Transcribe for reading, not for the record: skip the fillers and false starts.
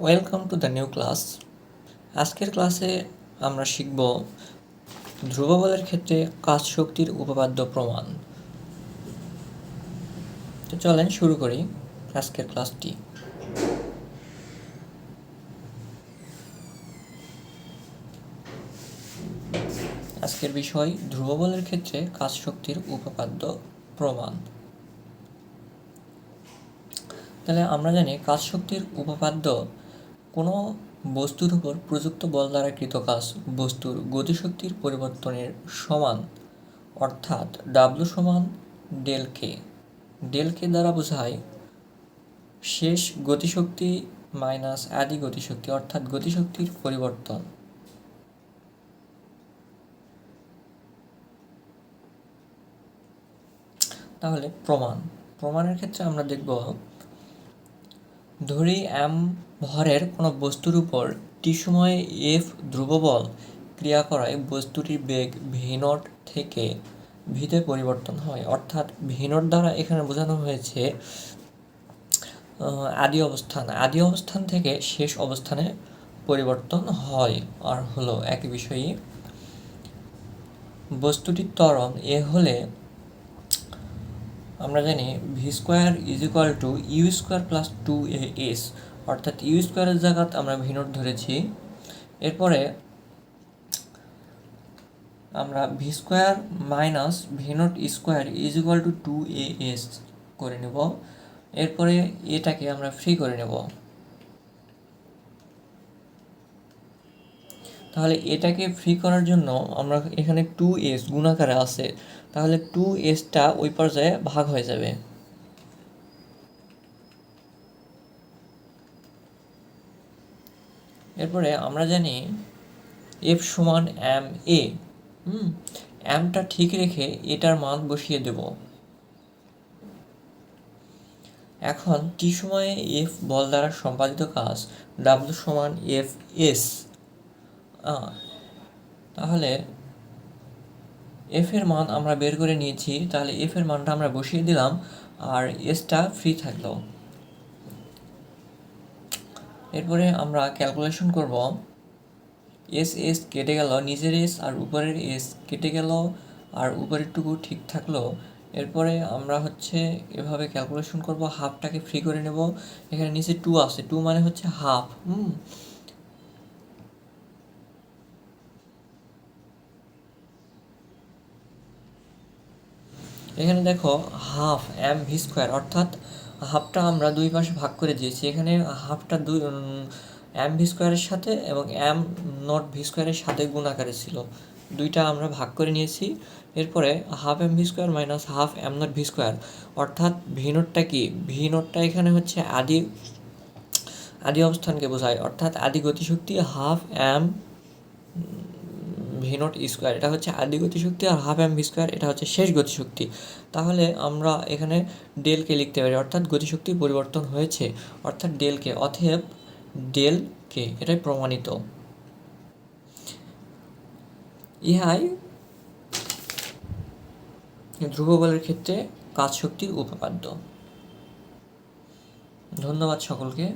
Welcome to the new class. আজকের ক্লাসে আমরা শিখব ধ্রুব বলের ক্ষেত্রে কাজ শক্তির উপপাদ্য প্রমাণ। তো চলেন শুরু করি আজকের ক্লাসটি। আজকের বিষয় ধ্রুব বলের ক্ষেত্রে কাজ শক্তির উপপাদ্য প্রমাণ। তাহলে আমরা জানি কাজ শক্তির উপপাদ্য কোনো বস্তুর উপর প্রযুক্ত বল দ্বারা কৃত কাজ বস্তুর গতিশক্তির পরিবর্তনের সমান, অর্থাৎ ডাব্লু সমান ডেল কে। ডেল কে দ্বারা বোঝায় শেষ গতিশক্তি মাইনাস আদি গতিশক্তি, অর্থাৎ গতিশক্তির পরিবর্তন। তাহলে প্রমাণের ক্ষেত্রে আমরা দেখব, ধরি এম ভরের কোনো বস্তুর উপর টি সময়ে এফ ধ্রুববল ক্রিয়া করায় বস্তুটির বেগ ভি নট থেকে ভিতে পরিবর্তন হয়, অর্থাৎ ভি নট দ্বারা এখানে বোঝানো হয়েছে আদি অবস্থান থেকে শেষ অবস্থানে পরিবর্তন হয়। আর হলো একই বিষয়ই বস্তুটির ত্বরণ এ হলে আমরা জানি v square is equal to u square plus 2a_s, অর্থাৎ ইউ স্কোয়ারের জায়গাত আমরা ভি নট ধরেছি। এরপরে আমরা V square minus V naught square is equal two 2a_s করে নেব। এরপরে এটাকে আমরা ফ্রি করে নেব। তাহলে এটাকে ফ্রি করার জন্য আমরা এখানে 2s গুণাকারে আছে, তাহলে 2sটা ওই পর্যায়ে ভাগ হয়ে যাবে। এরপরে আমরা জানি এফ সমান এম এ। এমটা ঠিক রেখে এটার মান বসিয়ে দেব। এখন টি সময়ে এফ বল দ্বারা সম্পাদিত কাজ ডাব্লু সমান এফ এস। তাহলে এফ এর মান আমরা বের করে নিয়েছি, তাহলে এফ এর মানটা আমরা বসিয়ে দিলাম আর এসটা ফ্রি থাকলো। এরপরে আমরা ক্যালকুলেশন করব। এস কেটে গেল, নিচের এস আর উপরের এস কেটে গেল, আর উপরেরটুকু ঠিক থাকলো। এরপরে আমরা এভাবে ক্যালকুলেশন করব, হাফটাকে ফ্রি করে নেব। এখানে নিচে 2 আছে, 2 মানে হচ্ছে হাফ। এখানে দেখো হাফ এম ভি স্কোয়ার, অর্থাৎ হাফটা আমরা দুই পাশে ভাগ করে দিয়েছি। এখানে হাফটা এম ভি স্কোয়ারের সাথে এবং এম নট ভি স্কোয়ারের সাথে গুণ আকারে ছিল, দুইটা আমরা ভাগ করে নিয়েছি। এরপরে half m v square minus half m naught v square, অর্থাৎ ভি নটটা কি, ভি নটটা এখানে হচ্ছে আদি অবস্থানকে বোঝায়, অর্থাৎ আদি গতিশক্তি half m v naught square, এটা হচ্ছে আদি গতিশক্তি, আর হাফ এম ভি স্কোয়ার এটা হচ্ছে শেষ গতিশক্তি। তাহলে আমরা এখানে ডেলকে লিখতে পারি, অর্থাৎ গতিশক্তির পরিবর্তন হয়েছে, অর্থাৎ ডেলকে, অতএব ডেলকে, এটাই প্রমাণিত। ইহাই ধ্রুব বলের ক্ষেত্রে কাজ শক্তির উপপাদ্য। ধন্যবাদ সকলকে।